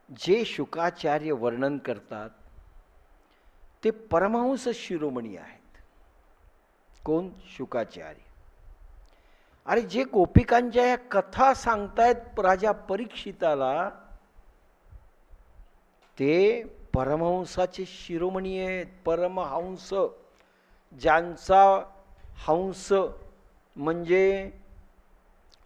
जे शुकाचार्य वर्णन करतात ते परमहंस शिरोमणी आहेत. कोण? शुकाचार्य. अरे जे गोपिकांच्या या कथा सांगतायत राजा परीक्षिताला, ते परमहंसाचे शिरोमणी आहेत. परमहंस, ज्यांचा हंस म्हणजे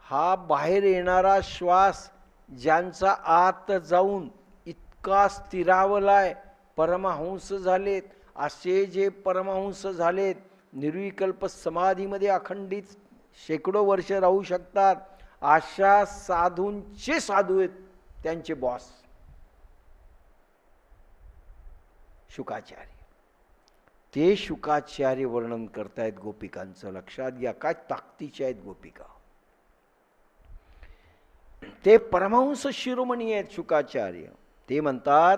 हा बाहेर येणारा श्वास, ज्यांचा आत जाऊन इतका स्थिरावलाय, परमहंस झालेत. असे जे परमहंस झालेत, निर्विकल्प समाधीमध्ये अखंडित शेकडो वर्ष राहू शकतात, अशा साधूंचे साधू आहेत त्यांचे बॉस शुकाचार्य. ते शुकाचार्य वर्णन करतायत गोपिकांचं. लक्षात घ्या, काय ताकदीचे आहेत गोपिका. ते परमहंस शिरोमणी आहेत शुकाचार्य. ते म्हणतात,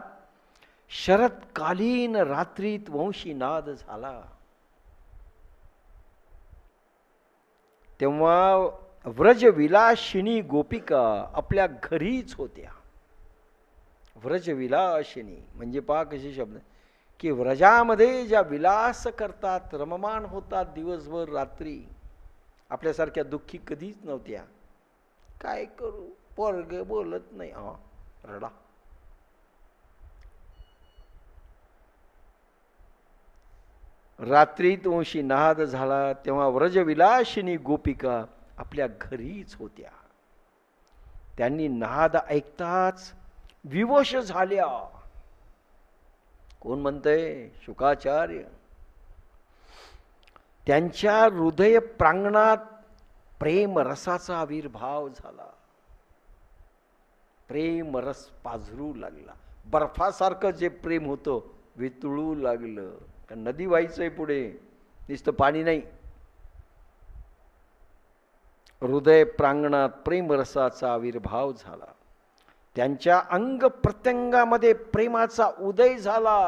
शरत्कालीन रात्रीत वंशीनाद झाला, तेव्हा व्रजविलासिनी गोपिका आपल्या घरीच होत्या. व्रजविलासिनी म्हणजे पहा कसे शब्द, की व्रजामध्ये ज्या विलास करतात, रममाण होतात दिवसभर रात्री, आपल्यासारख्या दुःखी कधीच नव्हत्या. काय करू, पोरग बोलत नाही, रडा. रात्रीत वंशी नाद झाला, तेव्हा व्रजविलासिनी गोपिका आपल्या घरीच होत्या. त्यांनी नाद ऐकताच विवश झाल्या. कोण म्हणतंय? शुकाचार्य. त्यांच्या हृदय प्रांगणात प्रेम रसाचा आविर्भाव झाला. प्रेम रस पाझरू लागला. बर्फासारखं जे प्रेम होतं वितळू लागलं. नदी व्हायचंय पुढे, नुसतं पाणी नाही. हृदय प्रांगणात प्रेमरसाचा आविर्भाव झाला. त्यांच्या अंग प्रत्यंगामध्ये प्रेमाचा उदय झाला.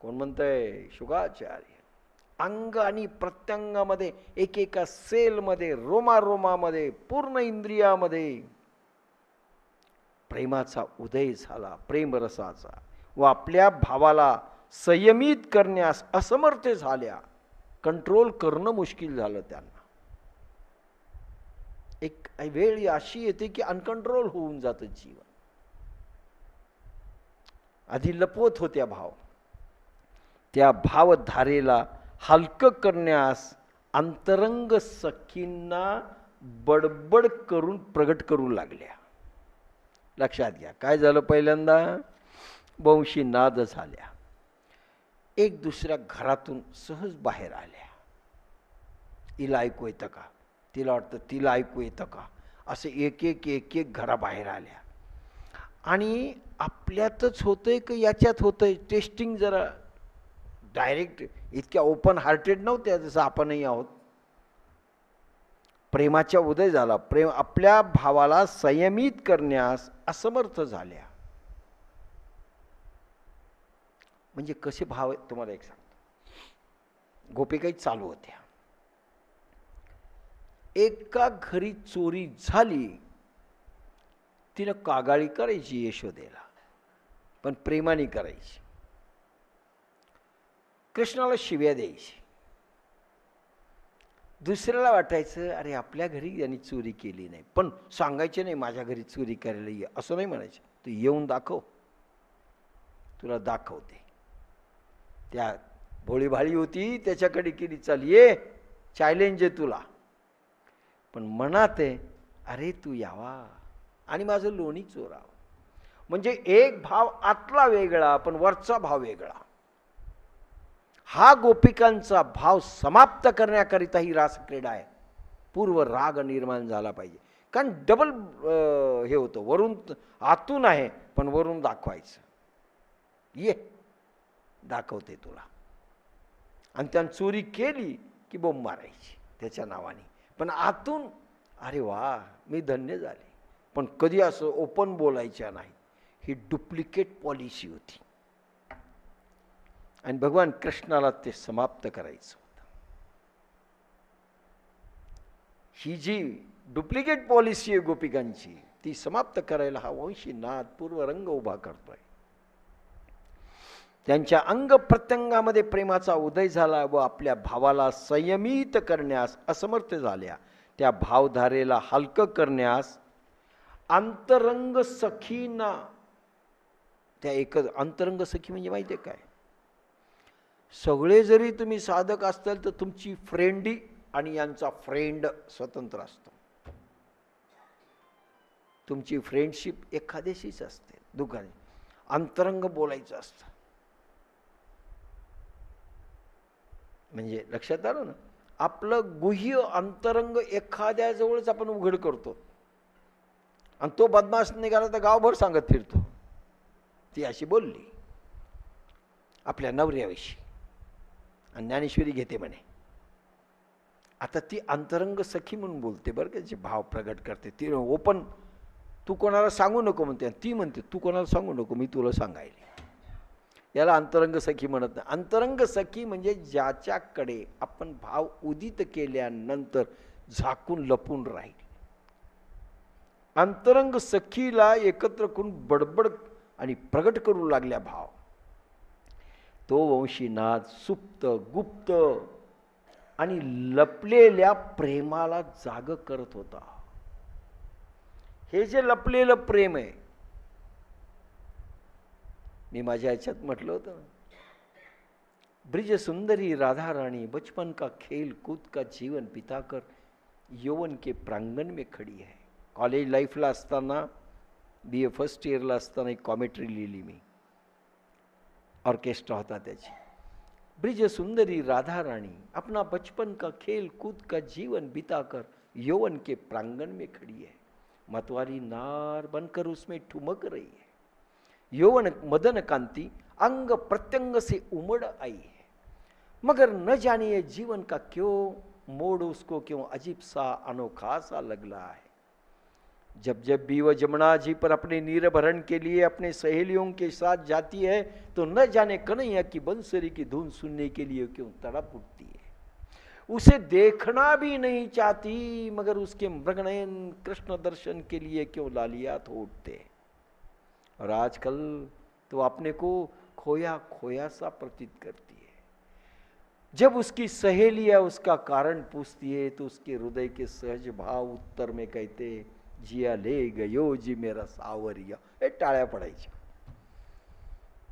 कोण म्हणतंय? शुकाचार्य. अंग आणि प्रत्यंगामध्ये, एकेका सेलमध्ये, रोमारोमामध्ये, पूर्ण इंद्रियामध्ये प्रेमाचा उदय झाला, प्रेमरसाचा. व आपल्या भावाला संयमित करण्यास असमर्थ झाल्या. कंट्रोल करणं मुश्किल झालं त्यांना. एक वेळ अशी येते की अनकंट्रोल होऊन जातं जीवन. आधी लपवत होत्या भाव, त्या भावधारेला हलकं करण्यास अंतरंग सखींना बडबड करून प्रगट करू लागल्या. लक्षात घ्या, काय झालं? पहिल्यांदा वंशी नाद झाल्या, एक दुसऱ्या घरातून सहज बाहेर आल्या. हिला ऐकू येतं का, तिला वाटतं तिला ऐकू येतं का, असे एक एक एक एक घराबाहेर आल्या. आणि आपल्यातच होतंय की याच्यात होतंय, टेस्टिंग जरा. डायरेक्ट इतक्या ओपन हार्टेड नव्हत्या जसं आपणही आहोत. प्रेमाचा उदय झाला. प्रेम आपल्या भावाला संयमित करण्यास असमर्थ झाल्या. म्हणजे कसे भाव आहेत तुम्हाला एक सांगतो. गोपिका चालू होत्या. एका घरी चोरी झाली, तिनं कागाळी करायची यशोदेला, पण प्रेमाने करायची. कृष्णाला शिव्या द्यायची. दुसऱ्याला वाटायचं अरे आपल्या घरी यांनी चोरी केली नाही, पण सांगायचे नाही माझ्या घरी चोरी करायला ये, असं नाही म्हणायचं. तू येऊन दाखव, तुला दाखवते. त्या भोळीभाळी होती, त्याच्याकडे केली, चल ये, चॅलेंज आहे तुला. पण मनात आहे अरे तू यावा आणि माझं लोणी चोरावं. म्हणजे एक भाव आतला वेगळा, पण वरचा भाव वेगळा. हा गोपिकांचा भाव समाप्त करण्याकरिता ही रासक्रीडा आहे. पूर्व राग निर्माण झाला पाहिजे. कारण डबल हे होतं, वरून आतून आहे पण वरून दाखवायचं. ये दाखवते तुला. आणि त्यानं चोरी केली की बोंब मारायची त्याच्या नावाने, पण आतून अरे वा मी धन्य झाले. पण कधी असं ओपन बोलायच्या नाही. ही डुप्लिकेट पॉलिसी होती. आणि भगवान कृष्णाला ते समाप्त करायचं होतं. ही जी डुप्लिकेट पॉलिसी आहे गोपिकांची, ती समाप्त करायला हा वंशीनाथ पूर्वरंग उभा करतोय. त्यांच्या अंग प्रत्यंगामध्ये प्रेमाचा उदय झाला व आपल्या भावाला संयमित करण्यास असमर्थ झाल्या. त्या भावधारेला हलकं करण्यास अंतरंग सखींना, त्या एकच अंतरंग सखी म्हणजे माहिती आहे काय, सगळे जरी तुम्ही साधक असताल तर तुमची फ्रेंडी आणि यांचा फ्रेंड स्वतंत्र असतो. तुमची फ्रेंडशिप एखाद्याशीच असते, दुखाने अंतरंग बोलायचं असतं. म्हणजे लक्षात आलं ना, आपलं गुह्य अंतरंग एखाद्याजवळच आपण उघड करतो आणि तो बदमाश निघाला तर गावभर सांगत फिरतो, ती अशी बोलली आपल्या नवऱ्याविषयी आणि ज्ञानेश्वरी घेते म्हणे. आता ती अंतरंग सखी म्हणून बोलते बरं का, जे भाव प्रगट करते ती ओपन, तू कोणाला सांगू नको म्हणते. ती म्हणते तू कोणाला सांगू नको, मी तुला सांगायला. याला अंतरंग सखी म्हणत नाही. अंतरंग सखी म्हणजे ज्याच्याकडे आपण भाव उदित केल्यानंतर झाकून लपून राहील. अंतरंग सखीला एकत्र करून बडबड आणि प्रगट करू लागल्या भाव, तो वंशीनाथ सुप्त गुप्त आणि लपलेल्या प्रेमाला जाग करत होता. हे जे लपलेलं प्रेम आहे, मी माझ्या ह्याच्यात म्हटलं होतं, ब्रिज सुंदरी राधा रानी बचपन का खेल कूद का जीवन बिताकर यौवन के प्रांगण में खडी है. कॉलेज लाईफला असताना, BA फर्स्ट इयरला असताना एक कॉमेंट्री लिहिली मी, ऑर्केस्ट्रा होता त्याची. ब्रिज सुंदरी राधा रानी अपना बचपन का खेल कूद का जीवन बिताकर यौवन के प्रांगण में खड़ी है. मतवारी नार बनकर उसमें ठुमक रही है. यौवन मदन कांति अंग प्रत्यंग से उमड़ आई है, मगर न जानिए जीवन का क्यों मोड़ उसको क्यों अजीब सा अनोखा सा लग रहा है. जब जब भी वह जमुना जी पर अपने नीर भरण के लिए अपने सहेलियों के साथ जाती है तो न जाने कन्हैया की बंसुरी की धुन सुनने के लिए क्यों तड़प उठती है. उसे देखना भी नहीं चाहती, मगर उसके मृगनयन कृष्ण दर्शन के लिए क्यों लालियात हो उठते हैं. और आजकल तो अपने को खोया खोया सा प्रतीत करती है. जब उसकी सहेलियां उसका कारण पूछती है तो उसके हृदय के सहज भाव उत्तर में कहते, जिया ले गयो जी मेरा सावरिया. हे टाळ्या पडायच्या.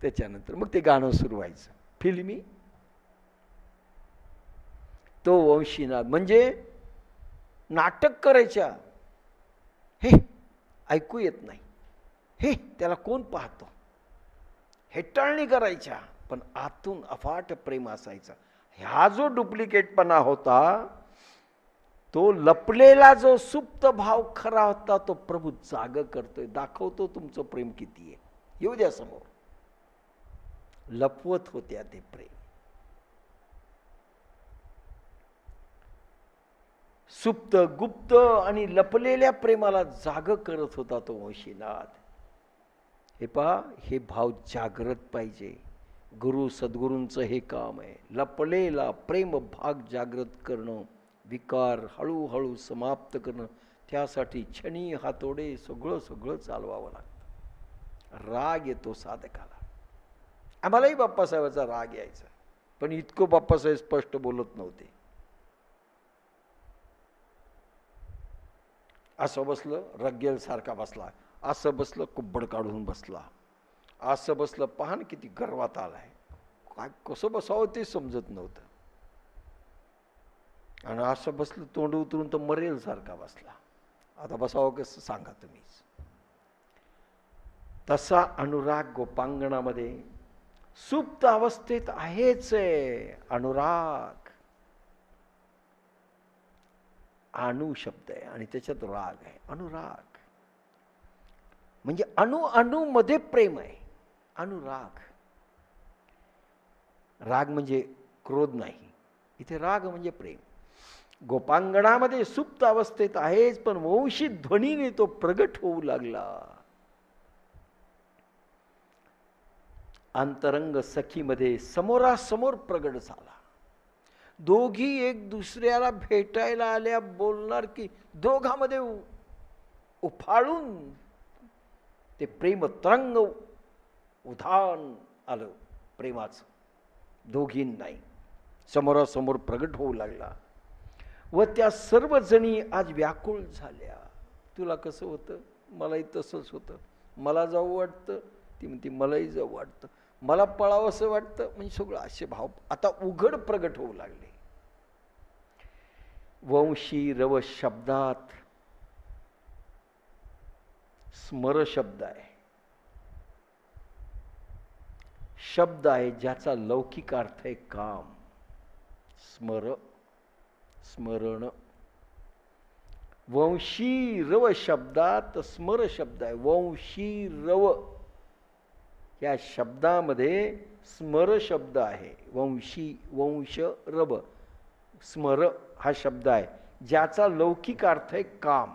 त्याच्यानंतर मग ते गाणं सुरू व्हायचं फिल्मी. तो वंशीनाथ म्हणजे नाटक करायच्या, हे ऐकू येत नाही, हे त्याला कोण पाहतो, हेटाळणी करायच्या, पण आतून अफाट प्रेम असायचा. हा जो डुप्लिकेटपणा होता, तो लपलेला जो सुप्त भाव खरा होता, तो प्रभू जाग करतोय, दाखवतो तुमचं प्रेम किती आहे, येऊ द्या समोर. लपवत होत्या ते प्रेम. सुप्त गुप्त आणि लपलेल्या प्रेमाला जाग करत होता तो वंशीनाथ. हे पहा, हे भाव जागृत पाहिजे. गुरु सद्गुरूंचं हे काम आहे, लपलेला प्रेम भाग जागृत करणं, विकार हळूहळू समाप्त करणं. त्यासाठी छणी हातोडे सगळं सगळं चालवावं लागतं. राग येतो साधकाला. आम्हालाही बाप्पासाहेबाचा राग यायचा, पण इतकं बाप्पासाहेब स्पष्ट बोलत नव्हते. असं बसलं रग्गेल सारखा बसला, असं बसलं कुब्बड काढून बसला, असं बसलं पहा किती गर्वात आलाय. काय कसं बसावं ते समजत नव्हतं. आणि असं बसलं तोंड उतरून तर मरेल सारखा बसला. आता बसावं कसं सांगा तुम्हीच. तसा अनुराग गोपांगणामध्ये सुप्त अवस्थेत आहेच आहे. अनुराग अणु शब्द आहे आणि त्याच्यात राग आहे. अनुराग म्हणजे अणु अणु मध्ये प्रेम आहे. अनुराग. राग म्हणजे क्रोध नाही, इथे राग म्हणजे प्रेम. गोपांगणामध्ये सुप्त अवस्थेत आहेच, पण वंशी ध्वनीने तो प्रगट होऊ लागला. अंतरंग सखीमध्ये समोरासमोर प्रगट झाला. दोघी एक दुसऱ्याला भेटायला आल्या, बोलणार की दोघांमध्ये उफाळून ते प्रेम तरंग उधाण आलं प्रेमाचं दोघींनाही, समोरासमोर प्रगट होऊ लागला व त्या सर्वजणी आज व्याकुळ झाल्या. तुला कसं होतं? मलाही तसंच होतं. मला जाऊ वाटतं, ती म्हणते मलाही जाऊ वाटतं, मला पळावं असं वाटतं. म्हणजे सगळं असे भाव आता उघड प्रगट होऊ लागले. वंशी रव शब्दात स्मर शब्द आहे. शब्द आहे ज्याचा लौकिक अर्थ आहे काम. स्मर, स्मरण. वंशी रव शब्दात स्मर शब्द आहे. वंशी रव या शब्दामध्ये स्मर शब्द आहे. वंशी, वंश, रव, स्मर हा शब्द आहे ज्याचा लौकिक अर्थ आहे काम.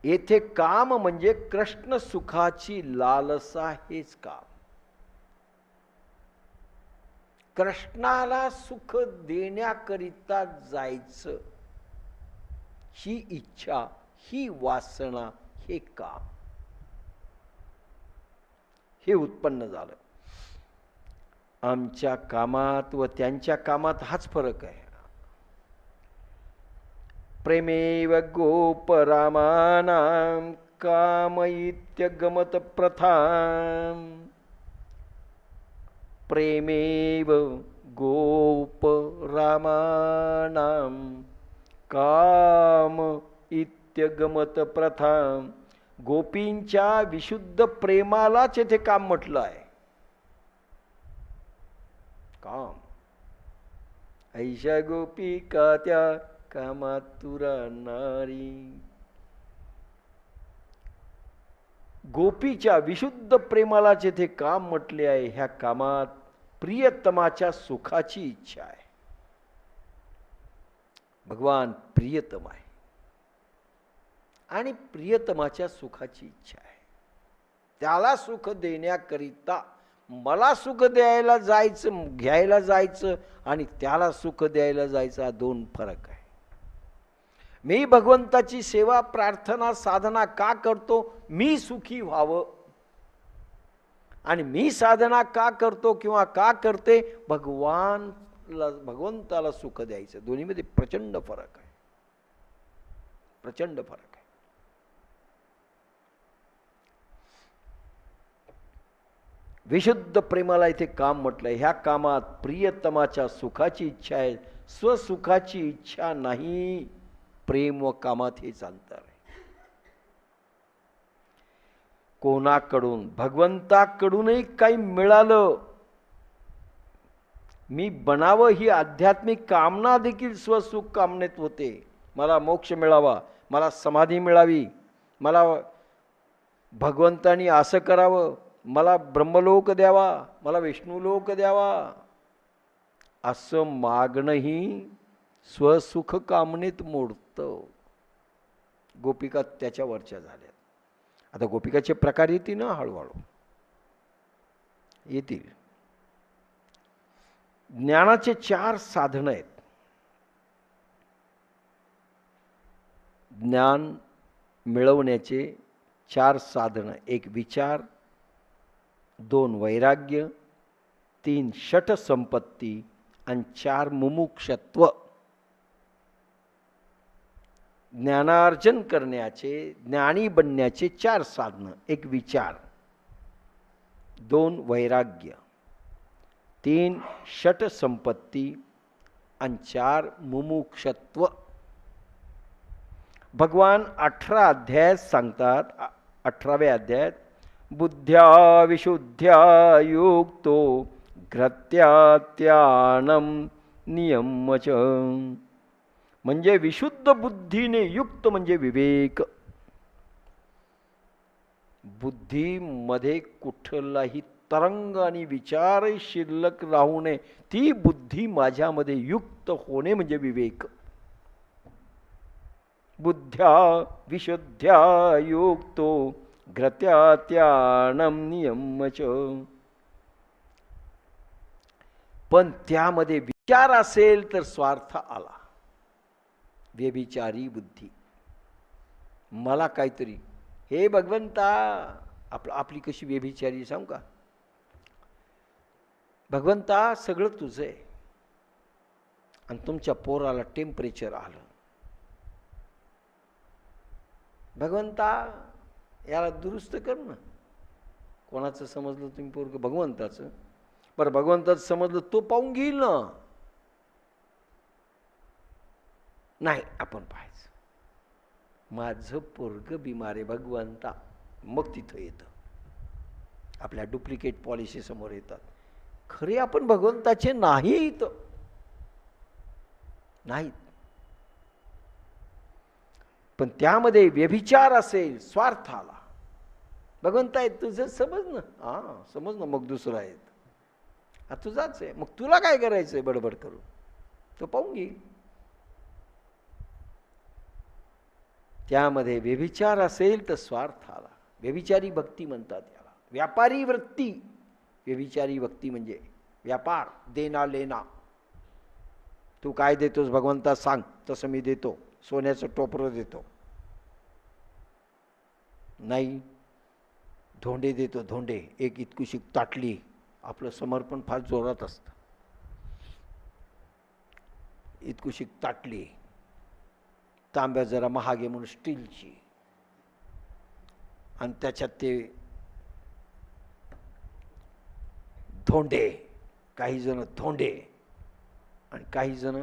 येथे काम म्हणजे कृष्ण सुखाची लालसा, हेच काम. कृष्णाला सुख देण्याकरिता जायचं, ही इच्छा, ही वासना, हे काम, हे उत्पन्न झालं. आमच्या कामात व त्यांच्या कामात हाच फरक आहे. प्रेमेव गोपरामानां कामयित्यगमत प्रथां. प्रेमेव गोपरामानां काम इत्यगमत प्रथां. गोपींच्या विशुद्ध प्रेमालाच येथे काम म्हटलं आहे. काम. ऐशा गोपिका त्या कामातुरा नारी. गोपीच्या विशुद्ध प्रेमालाच येथे काम म्हटले आहे. ह्या कामात प्रियतमाच्या सुखाची इच्छा आहे. भगवान प्रियतम आहे आणि प्रियतमाच्या सुखाची इच्छा आहे. त्याला सुख देण्याकरिता मला सुख द्यायला जायचं, घ्यायला जायचं आणि त्याला सुख द्यायला जायचं, हा दोन फरक आहे. मी भगवंताची सेवा, प्रार्थना, साधना का करतो? मी सुखी व्हावं. आणि मी साधना का करतो किंवा का करते? भगवंताला सुख द्यायचं. दोन्हीमध्ये प्रचंड फरक आहे, प्रचंड फरक आहे. विशुद्ध प्रेमाला इथे काम म्हटलंय. ह्या कामात प्रियतमाच्या सुखाची इच्छा आहे, स्वसुखाची इच्छा नाही. प्रेम व कामात हेच अंतर आहे. कोणाकडून? भगवंताकडूनही काही मिळालं, मी बनावं ही आध्यात्मिक कामना देखील स्वसुख कामनेत होते. मला मोक्ष मिळावा, मला समाधी मिळावी, मला भगवंतानी असं करावं, मला ब्रह्मलोक द्यावा, मला विष्णुलोक द्यावा, असं मागणंही स्वसुख कामनेत मोडतं. गोपिका त्याच्यावरच्या झाल्या. आता गोपिकाचे प्रकार येतील ना, हळूहळू येतील. ज्ञानाचे 4 साधन आहेत. ज्ञान मिळवण्याचे 4 साधन. 1 विचार, 2 वैराग्य, 3 षट संपत्ती आणि 4 मुमुक्षत्व. ज्ञानार्जन करण्याचे, ज्ञानी बनण्याचे 4 साधन. 1 विचार, 2 वैराग्य, 3 षट संपत्ती आणि 4 मुमुक्षत्व. भगवान 18 अध्यायात सांगतात. 18व्या अध्यायात बुद्ध्या विशुद्ध्या युक्तो घ्रत्यात्यानं नियमच. म्हणजे विशुद्ध बुद्धीने युक्त म्हणजे विवेक. बुद्धीमध्ये कुठलाही तरंग आणि विचार शिल्लक राहू नये. ती बुद्धी माझ्यामध्ये युक्त होणे म्हणजे विवेक. बुद्ध्या विशुद्ध्या युक्तो घ्रत्यात्यानं नियमच. पण त्यामध्ये विचार असेल तर स्वार्थ आला. व्यभिचारी बुद्धी. मला काहीतरी, हे भगवंता, आपली कशी व्यभिचारी सांगू का, भगवंता सगळं तुझं आहे आणि तुमच्या पोराला टेम्परेचर आलं, भगवंता याला दुरुस्त कर ना. कोणाचं समजलं तुम्ही पोरग? भगवंताचं. बरं, भगवंताचं समजलं तो पाहून घेईल ना. नाही, आपण पाहायचं माझं पोरग बिमार आहे भगवंता, मग तिथं येतं. आपल्या डुप्लिकेट पॉलिसी समोर येतात. खरे आपण भगवंताचे नाहीत, नाहीत. पण त्यामध्ये व्यभिचार असेल, स्वार्थाला, भगवंता आहे तुझं समज ना, हां समज ना, मग दुसरं आहे हा तुझाच आहे, मग तुला काय करायचंय बडबड करू, तो पाहून घेईल. त्यामध्ये व्यभिचार असेल तर स्वार्थाला, व्यभिचारी भक्ती म्हणतात याला, व्यापारी वृत्ती. व्यभिचारी भक्ती म्हणजे व्यापार, देना लेना. तू काय देतोस भगवंता सांग, तसं मी देतो, सोन्याचं टोपरं देतो. नाही, धोंडे देतो, धोंडे, एक इतकुशी ताटली. आपलं समर्पण फार जोरात असतं. इतकुशी ताटली, तांब्या जरा महाग आहे म्हणून स्टीलची, आणि त्याच्यात ते धोंडे, काही जण धोंडे आणि काही जण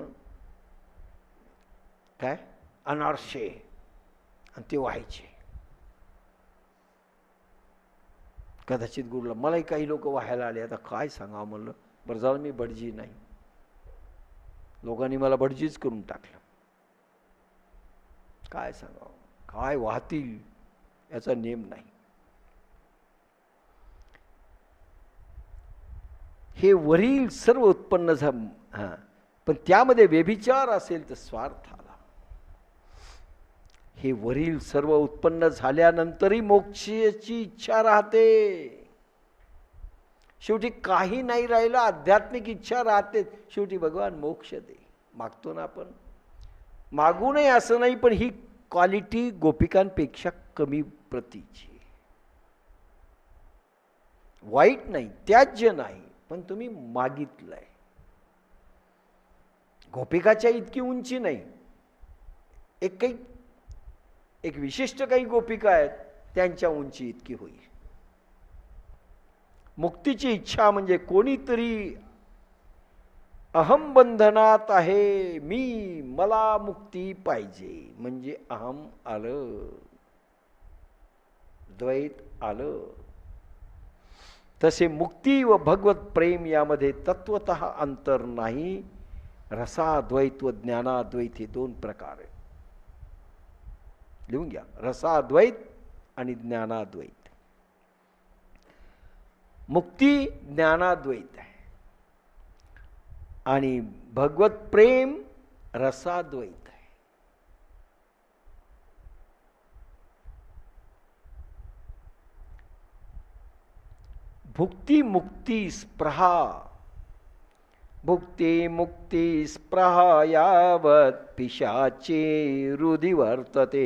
काय अनारसे, आणि ते व्हायचे. कदाचित गुरुला मलाही काही लोक व्हायला आले. आता काय सांगावं म्हणलं, बरं झालं मी भटजी नाही, लोकांनी मला भटजीच करून टाकलं. काय सांगावं, काय वाहतील याचा नेम नाही. हे वरील सर्व उत्पन्न हां, पण त्यामध्ये व्यभिचार असेल तर स्वार्थ आला. हे वरील सर्व उत्पन्न झाल्यानंतरही मोक्षाची इच्छा राहते. शेवटी काही नाही राहिलं, आध्यात्मिक इच्छा राहते. शेवटी भगवान मोक्ष दे मागतो ना आपण, मागू नये असं नाही, पण ही क्वालिटी गोपिकांपेक्षा कमी प्रतीची. वाईट नाही, त्याज्य नाही, पण तुम्ही मागितलंय. गोपिकाच्या इतकी उंची नाही. एक विशिष्ट काही गोपिका आहेत, त्यांच्या उंची इतकी होईल. मुक्तीची इच्छा म्हणजे कोणीतरी अहम बंधनात आहे, मला मुक्ती पाहिजे, म्हणजे अहम आलं, द्वैत आलं. तसे मुक्ती व भगवत प्रेम यामध्ये तत्वतः अंतर नाही. रसाद्वैत व ज्ञानाद्वैत हे दोन प्रकार आहेत. लिहून घ्या, रसाद्वैत आणि ज्ञानाद्वैत. मुक्ती ज्ञानाद्वैत आहे आणि भगवत प्रेम रसाद्वैत आहे. भुक्ती मुक्ती स्पृहा, भुक्ती मुक्ती स्पृहा यावत पिशाचे हृदि वर्तते.